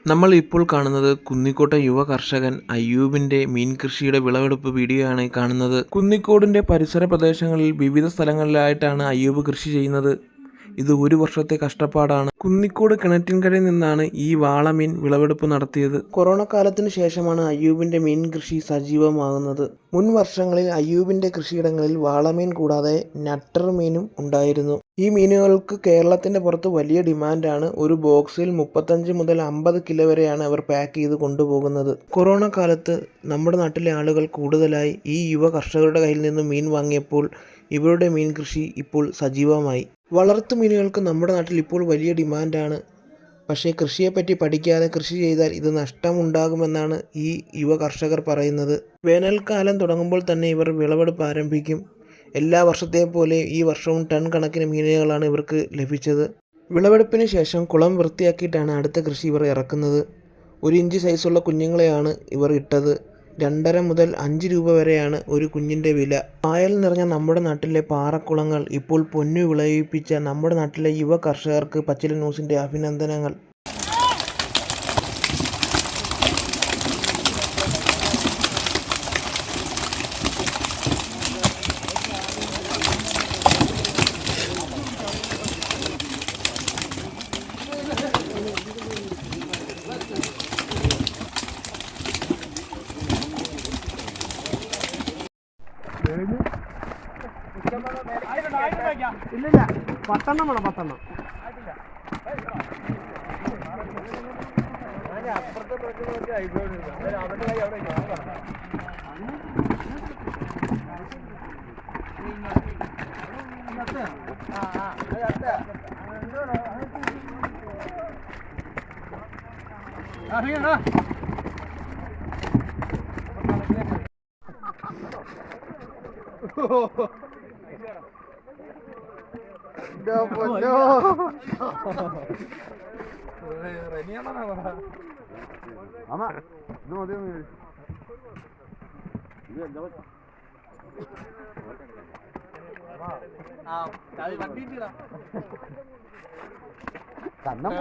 നമ്മൾ ഇപ്പോൾ കാണുന്നത് കുന്നിക്കോട്ടെ യുവ കർഷകൻ അയ്യൂബിന്റെ മീൻ കൃഷിയുടെ വിളവെടുപ്പ് വീഡിയോ ആണ് കാണുന്നത്. കുന്നിക്കോടിന്റെ പരിസര പ്രദേശങ്ങളിൽ വിവിധ സ്ഥലങ്ങളിലായിട്ടാണ് അയ്യൂബ് കൃഷി ചെയ്യുന്നത്. ഇത് ഒരു വർഷത്തെ കഷ്ടപ്പാടാണ്. കുന്നിക്കോട് കിണറ്റിൻകരയിൽ നിന്നാണ് ഈ വാളമീൻ വിളവെടുപ്പ് നടത്തിയത്. കൊറോണ കാലത്തിന് ശേഷമാണ് അയ്യൂബിന്റെ മീൻ കൃഷി സജീവമാകുന്നത്. മുൻ വർഷങ്ങളിൽ അയ്യൂബിന്റെ കൃഷിയിടങ്ങളിൽ വാളമീൻ കൂടാതെ നട്ടർ മീനും ഉണ്ടായിരുന്നു. ഈ മീനുകൾക്ക് കേരളത്തിന്റെ പുറത്ത് വലിയ ഡിമാൻഡാണ്. ഒരു ബോക്സിൽ 35 മുതൽ 50 കിലോ വരെയാണ് അവർ പാക്ക് ചെയ്ത് കൊണ്ടുപോകുന്നത്. കൊറോണ കാലത്ത് നമ്മുടെ നാട്ടിലെ ആളുകൾ കൂടുതലായി ഈ യുവ കർഷകരുടെ കയ്യിൽ നിന്ന് മീൻ വാങ്ങിയപ്പോൾ ഇവരുടെ മീൻ കൃഷി ഇപ്പോൾ സജീവമായി. വളർത്തു മീനുകൾക്ക് നമ്മുടെ നാട്ടിൽ ഇപ്പോൾ വലിയ ഡിമാൻഡാണ്. പക്ഷേ കൃഷിയെപ്പറ്റി പഠിക്കാതെ കൃഷി ചെയ്താൽ ഇത് നഷ്ടമുണ്ടാകുമെന്നാണ് ഈ യുവ കർഷകർ പറയുന്നത്. വേനൽക്കാലം തുടങ്ങുമ്പോൾ തന്നെ ഇവർ വിളവെടുപ്പ് ആരംഭിക്കും. എല്ലാ വർഷത്തെയും പോലെ ഈ വർഷവും ടൺ കണക്കിന് മീനുകളാണ് ഇവർക്ക് ലഭിച്ചത്. വിളവെടുപ്പിന് ശേഷം കുളം വൃത്തിയാക്കിയിട്ടാണ് അടുത്ത കൃഷി ഇവർ ഇറക്കുന്നത്. 1 ഇഞ്ച് സൈസുള്ള കുഞ്ഞുങ്ങളെയാണ് ഇവർ ഇട്ടത്. 2.5 മുതൽ 5 രൂപ വരെയാണ് ഒരു കുഞ്ഞിൻ്റെ വില. കായൽ നിറഞ്ഞ നമ്മുടെ നാട്ടിലെ പാറക്കുളങ്ങൾ ഇപ്പോൾ പൊന്നു വിളയിപ്പിച്ച നമ്മുടെ നാട്ടിലെ യുവ കർഷകർക്ക് പച്ചില ന്യൂസിൻ്റെ അഭിനന്ദനങ്ങൾ. ഇല്ലില്ല, 10 വേണം. 10 കണ്ണം